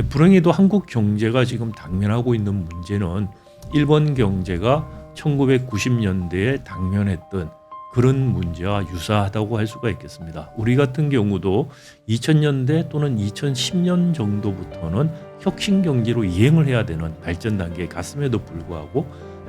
불행히도 한국 경제가 지금 당면하고 있는 문제는 일본 경제가 1990년대에 당면했던 그런 문제와 유사하다고 할 수가 있겠습니다. 우리 같은 경우도 2000년대 또는 2010년 정도부터는 혁신 경제로 이행을 해야 되는 발전 단계에 갔음에도 불구하고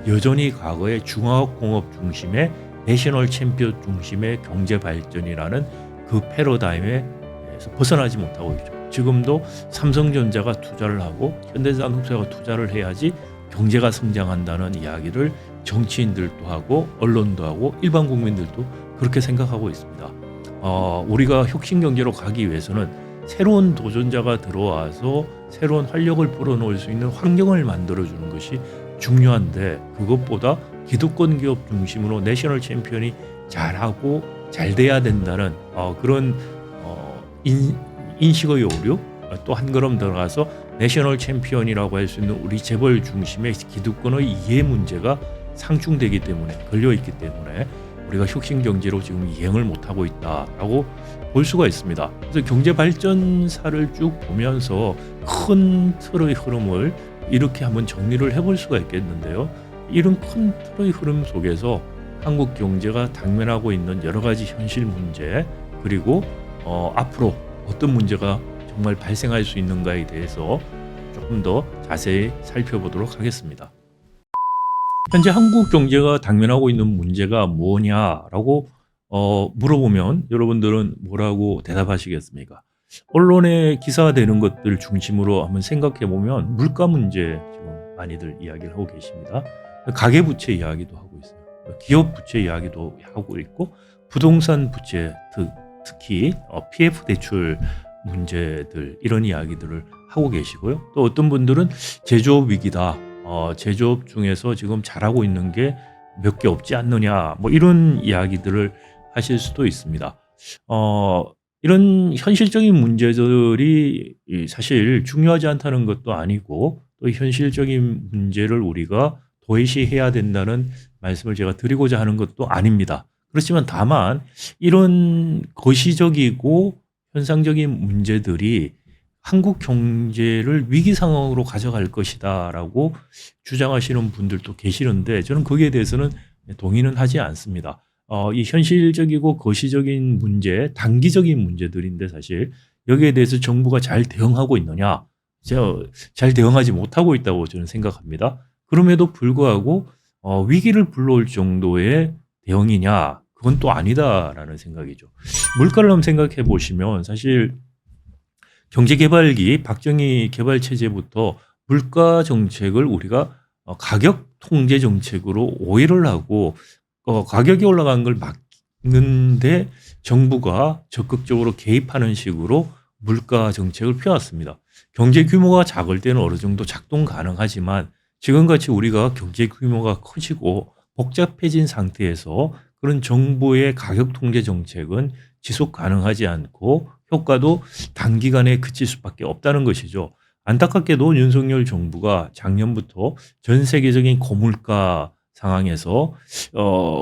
여전히 과거의 중화공업 중심의 내셔널 챔피언 중심의 경제 발전이라는 그 패러다임에서 벗어나지 못하고 있죠. 지금도 삼성전자가 투자를 하고 현대산업사가 투자를 해야지 경제가 성장한다는 이야기를 정치인들도 하고 언론도 하고 일반 국민들도 그렇게 생각하고 있습니다. 우리가 혁신 경제로 가기 위해서는 새로운 도전자가 들어와서 새로운 활력을 불어넣을 수 있는 환경을 만들어주는 것이 중요한데, 그것보다 기득권 기업 중심으로 내셔널 챔피언이 잘하고 잘 돼야 된다는 그런 인식의 오류, 또 한 걸음 들어가서 내셔널 챔피언이라고 할 수 있는 우리 재벌 중심의 기득권의 이해 문제가 상충되기 때문에, 걸려있기 때문에 우리가 혁신 경제로 지금 이행을 못하고 있다라고 볼 수가 있습니다. 그래서 경제 발전사를 쭉 보면서 큰 틀의 흐름을 이렇게 한번 정리를 해볼 수가 있겠는데요. 이런 큰 틀의 흐름 속에서 한국 경제가 당면하고 있는 여러 가지 현실 문제, 그리고 앞으로 어떤 문제가 정말 발생할 수 있는가에 대해서 조금 더 자세히 살펴보도록 하겠습니다. 현재 한국 경제가 당면하고 있는 문제가 뭐냐라고 물어보면 여러분들은 뭐라고 대답하시겠습니까? 언론에 기사되는 것들 중심으로 한번 생각해 보면 물가 문제 지금 많이들 이야기를 하고 계십니다. 가계부채 이야기도 하고 있어요. 기업 부채 이야기도 하고 있고, 부동산 부채, 특히 PF 대출 문제들, 이런 이야기들을 하고 계시고요. 또 어떤 분들은 제조업 위기다. 제조업 중에서 지금 잘하고 있는 게 몇 개 없지 않느냐, 뭐 이런 이야기들을 하실 수도 있습니다. 이런 현실적인 문제들이 사실 중요하지 않다는 것도 아니고, 또 현실적인 문제를 우리가 도외시해야 된다는 말씀을 제가 드리고자 하는 것도 아닙니다. 그렇지만 다만 이런 거시적이고 현상적인 문제들이 한국 경제를 위기 상황으로 가져갈 것이다라고 주장하시는 분들도 계시는데, 저는 거기에 대해서는 동의는 하지 않습니다. 이 현실적이고 거시적인 문제, 단기적인 문제들인데 사실 여기에 대해서 정부가 잘 대응하고 있느냐? 잘 대응하지 못하고 있다고 저는 생각합니다. 그럼에도 불구하고 위기를 불러올 정도의 대응이냐? 그건 또 아니다라는 생각이죠. 물가를 한번 생각해 보시면 사실 경제개발기 박정희 개발체제부터 물가 정책을 우리가 가격 통제 정책으로 오해를 하고 가격이 올라가는 걸 막는데 정부가 적극적으로 개입하는 식으로 물가 정책을 펴왔습니다. 경제 규모가 작을 때는 어느 정도 작동 가능하지만 지금같이 우리가 경제 규모가 커지고 복잡해진 상태에서 그런 정부의 가격 통제 정책은 지속 가능하지 않고 효과도 단기간에 그칠 수밖에 없다는 것이죠. 안타깝게도 윤석열 정부가 작년부터 전 세계적인 고물가 상황에서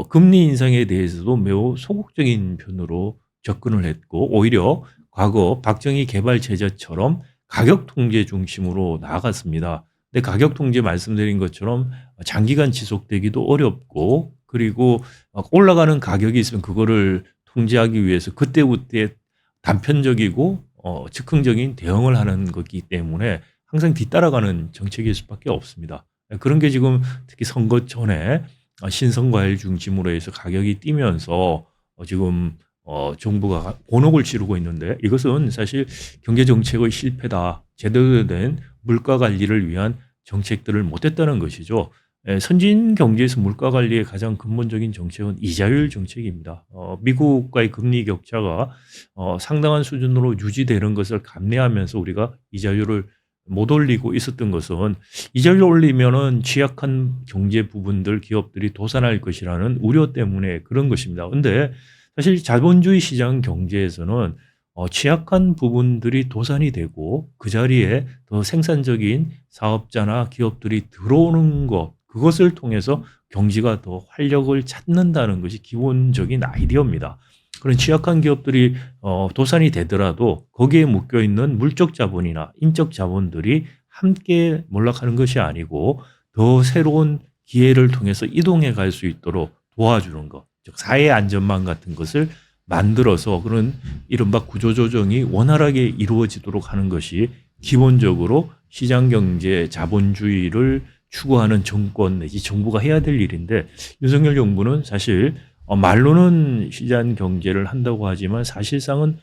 금리 인상에 대해서도 매우 소극적인 편으로 접근을 했고, 오히려 과거 박정희 개발 제재처럼 가격 통제 중심으로 나아갔습니다. 근데 가격 통제 말씀드린 것처럼 장기간 지속되기도 어렵고, 그리고 올라가는 가격이 있으면 그거를 통제하기 위해서 그때그때 단편적이고 즉흥적인 대응을 하는 거기 때문에 항상 뒤따라가는 정책일 수밖에 없습니다. 그런 게 지금 특히 선거 전에 신선과일 중심으로 해서 가격이 뛰면서 지금 정부가 곤혹을 치르고 있는데, 이것은 사실 경제정책의 실패다. 제대로 된 물가 관리를 위한 정책들을 못했다는 것이죠. 선진 경제에서 물가 관리의 가장 근본적인 정책은 이자율 정책입니다. 미국과의 금리 격차가 상당한 수준으로 유지되는 것을 감내하면서 우리가 이자율을 못 올리고 있었던 것은, 이자율 올리면은 취약한 경제 부분들 기업들이 도산할 것이라는 우려 때문에 그런 것입니다. 근데 사실 자본주의 시장 경제에서는 취약한 부분들이 도산이 되고 그 자리에 더 생산적인 사업자나 기업들이 들어오는 것, 그것을 통해서 경제가 더 활력을 찾는다는 것이 기본적인 아이디어입니다. 그런 취약한 기업들이 도산이 되더라도 거기에 묶여 있는 물적 자본이나 인적 자본들이 함께 몰락하는 것이 아니고 더 새로운 기회를 통해서 이동해 갈 수 있도록 도와주는 것, 즉 사회 안전망 같은 것을 만들어서 그런 이른바 구조조정이 원활하게 이루어지도록 하는 것이 기본적으로 시장경제 자본주의를 추구하는 정권 내지 정부가 해야 될 일인데, 윤석열 정부는 사실 말로는 시장 경제를 한다고 하지만 사실상은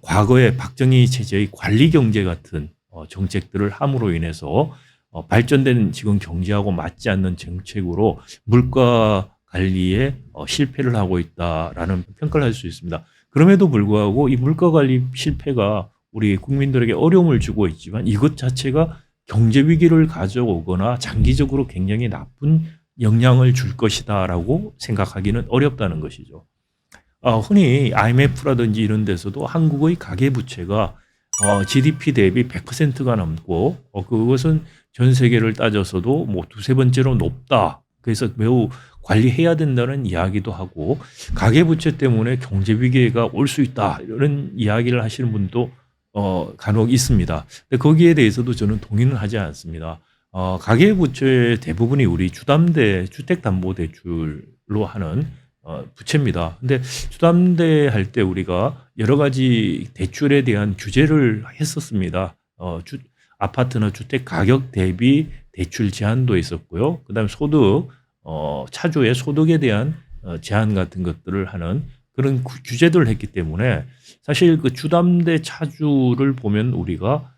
과거의 박정희 체제의 관리 경제 같은 정책들을 함으로 인해서 발전된 지금 경제하고 맞지 않는 정책으로 물가 관리에 실패를 하고 있다라는 평가를 할 수 있습니다. 그럼에도 불구하고 이 물가 관리 실패가 우리 국민들에게 어려움을 주고 있지만 이것 자체가 경제 위기를 가져오거나 장기적으로 굉장히 나쁜 영향을 줄 것이다라고 생각하기는 어렵다는 것이죠. 흔히 IMF라든지 이런 데서도 한국의 가계부채가 GDP 대비 100%가 넘고 그것은 전 세계를 따져서도 뭐 두세 번째로 높다. 그래서 매우 관리해야 된다는 이야기도 하고 가계부채 때문에 경제 위기가 올 수 있다. 이런 이야기를 하시는 분도 간혹 있습니다. 근데 거기에 대해서도 저는 동의는 하지 않습니다. 가계부채 대부분이 우리 주담대 주택담보대출로 하는 부채입니다. 근데 주담대 할 때 우리가 여러 가지 대출에 대한 규제를 했었습니다. 아파트나 주택 가격 대비 대출 제한도 있었고요. 그다음에 소득, 차주의 소득에 대한 제한 같은 것들을 하는 그런 규제들을 했기 때문에 사실 그 주담대 차주를 보면 우리가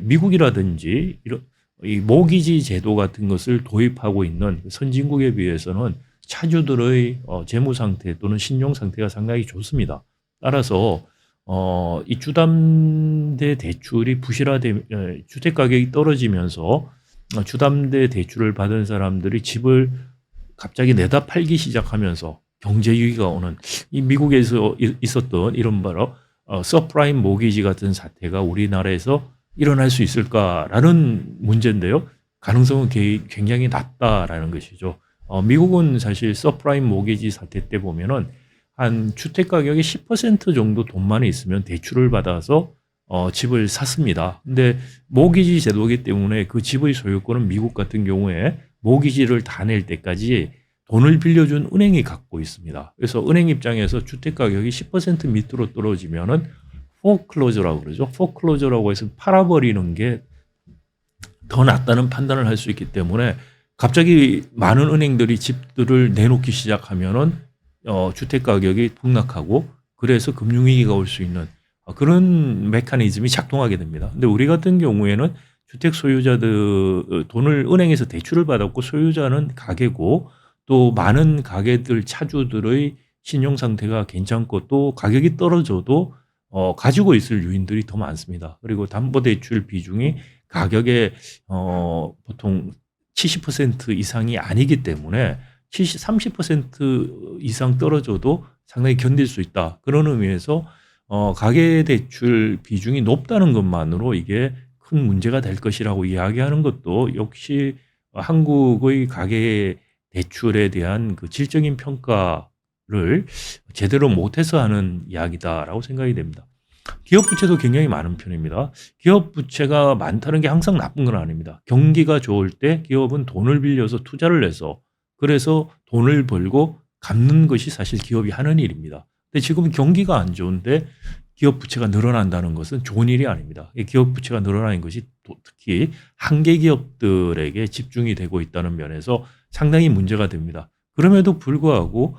미국이라든지 이런 이 모기지 제도 같은 것을 도입하고 있는 선진국에 비해서는 차주들의 재무 상태 또는 신용 상태가 상당히 좋습니다. 따라서 이 주담대 대출이 주택 가격이 떨어지면서 주담대 대출을 받은 사람들이 집을 갑자기 내다 팔기 시작하면서 경제 위기가 오는 이 미국에서 있었던 이런 바로 서프라임 모기지 같은 사태가 우리나라에서 일어날 수 있을까라는 문제인데요. 가능성은 굉장히 낮다라는 것이죠. 미국은 사실 서프라임 모기지 사태 때 보면은 한 주택 가격의 10% 정도 돈만 있으면 대출을 받아서 집을 샀습니다. 근데 모기지 제도이기 때문에 그 집의 소유권은 미국 같은 경우에 모기지를 다 낼 때까지 돈을 빌려준 은행이 갖고 있습니다. 그래서 은행 입장에서 주택 가격이 10% 밑으로 떨어지면은 포클로저라고 그러죠. 포클로저라고 해서 팔아버리는 게 더 낫다는 판단을 할 수 있기 때문에 갑자기 많은 은행들이 집들을 내놓기 시작하면은 주택 가격이 폭락하고 그래서 금융위기가 올 수 있는 그런 메커니즘이 작동하게 됩니다. 근데 우리 같은 경우에는 주택 소유자들 돈을 은행에서 대출을 받았고 소유자는 가계고 또 많은 가계들 차주들의 신용 상태가 괜찮고 또 가격이 떨어져도 가지고 있을 유인들이 더 많습니다. 그리고 담보대출 비중이 가격의 보통 70% 이상이 아니기 때문에 30% 이상 떨어져도 상당히 견딜 수 있다. 그런 의미에서 가계대출 비중이 높다는 것만으로 이게 큰 문제가 될 것이라고 이야기하는 것도 역시 한국의 가계대출에 대한 그 질적인 평가를 제대로 못해서 하는 이야기다라고 생각이 됩니다. 기업 부채도 굉장히 많은 편입니다. 기업 부채가 많다는 게 항상 나쁜 건 아닙니다. 경기가 좋을 때 기업은 돈을 빌려서 투자를 해서 그래서 돈을 벌고 갚는 것이 사실 기업이 하는 일입니다. 근데 지금 경기가 안 좋은데 기업 부채가 늘어난다는 것은 좋은 일이 아닙니다. 기업 부채가 늘어나는 것이 특히 한계 기업들에게 집중이 되고 있다는 면에서 상당히 문제가 됩니다. 그럼에도 불구하고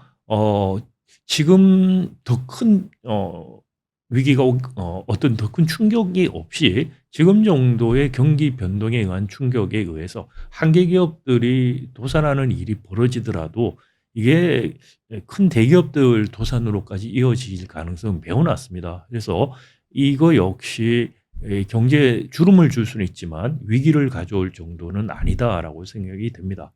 지금 더 큰 위기가 어떤 더 큰 충격이 없이 지금 정도의 경기 변동에 의한 충격에 의해서 한계 기업들이 도산하는 일이 벌어지더라도 이게 큰 대기업들 도산으로까지 이어질 가능성은 매우 낮습니다. 그래서 이거 역시 경제에 주름을 줄 수는 있지만 위기를 가져올 정도는 아니다라고 생각이 됩니다.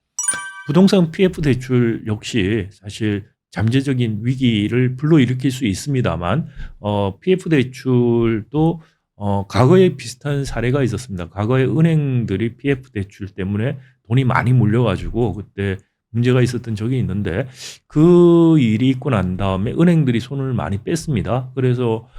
부동산 PF 대출 역시 사실 잠재적인 위기를 불러일으킬 수 있습니다만 PF 대출도 과거에 비슷한 사례가 있었습니다. 과거에 은행들이 PF 대출 때문에 돈이 많이 몰려가지고 그때 문제가 있었던 적이 있는데 그 일이 있고 난 다음에 은행들이 손을 많이 뺐습니다. 그래서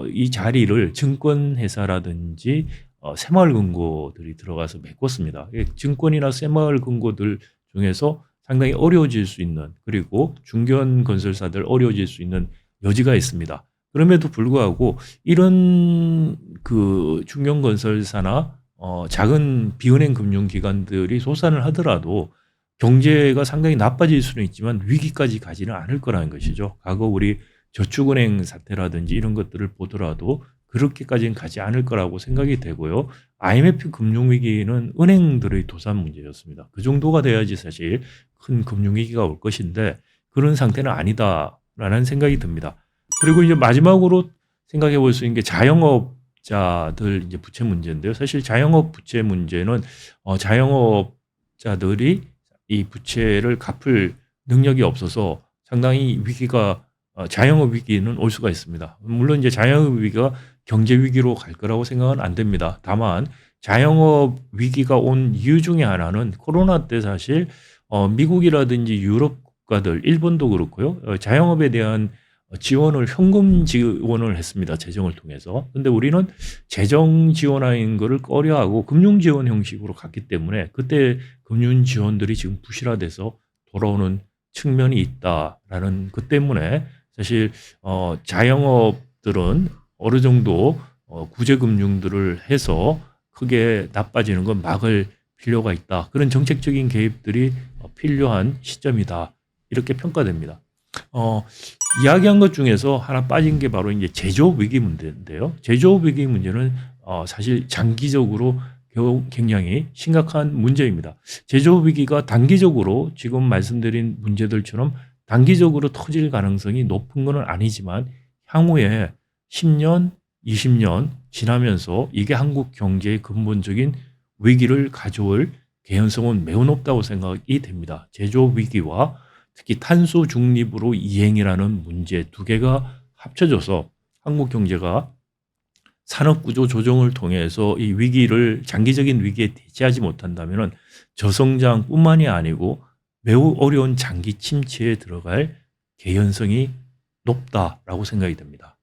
이 자리를 증권회사라든지 새마을금고들이 들어가서 메꿨습니다. 증권이나 새마을금고들 중에서 상당히 어려워질 수 있는, 그리고 중견건설사들 어려워질 수 있는 여지가 있습니다. 그럼에도 불구하고 이런 그 중견건설사나 작은 비은행 금융기관들이 소산을 하더라도 경제가 상당히 나빠질 수는 있지만 위기까지 가지는 않을 거라는 것이죠. 과거 우리 저축은행 사태라든지 이런 것들을 보더라도 그렇게까지는 가지 않을 거라고 생각이 되고요. IMF 금융위기는 은행들의 도산 문제였습니다. 그 정도가 돼야지 사실 큰 금융위기가 올 것인데 그런 상태는 아니다라는 생각이 듭니다. 그리고 이제 마지막으로 생각해 볼 수 있는 게 자영업자들 이제 부채 문제인데요. 사실 자영업 부채 문제는 자영업자들이 이 부채를 갚을 능력이 없어서 상당히 위기가 자영업 위기는 올 수가 있습니다. 물론 이제 자영업 위기가 경제 위기로 갈 거라고 생각은 안 됩니다. 다만 자영업 위기가 온 이유 중에 하나는 코로나 때 사실 미국이라든지 유럽 국가들, 일본도 그렇고요. 자영업에 대한 지원을 현금 지원을 했습니다. 재정을 통해서. 근데 우리는 재정 지원하는 거를 꺼려하고 금융 지원 형식으로 갔기 때문에 그때 금융 지원들이 지금 부실화돼서 돌아오는 측면이 있다라는 것 때문에 사실 자영업들은 어느 정도 구제 금융들을 해서 크게 나빠지는 건 막을 필요가 있다. 그런 정책적인 개입들이 필요한 시점이다. 이렇게 평가됩니다. 이야기한 것 중에서 하나 빠진 게 바로 이제 제조업 위기 문제인데요. 제조업 위기 문제는 사실 장기적으로 굉장히 심각한 문제입니다. 제조업 위기가 단기적으로 지금 말씀드린 문제들처럼 단기적으로 터질 가능성이 높은 것은 아니지만 향후에 10년, 20년 지나면서 이게 한국 경제의 근본적인 위기를 가져올 개연성은 매우 높다고 생각이 됩니다. 제조업 위기와 특히 탄소 중립으로 이행이라는 문제 두 개가 합쳐져서 한국 경제가 산업구조 조정을 통해서 이 위기를 장기적인 위기에 대처하지 못한다면 저성장뿐만이 아니고 매우 어려운 장기 침체에 들어갈 개연성이 높다라고 생각이 됩니다.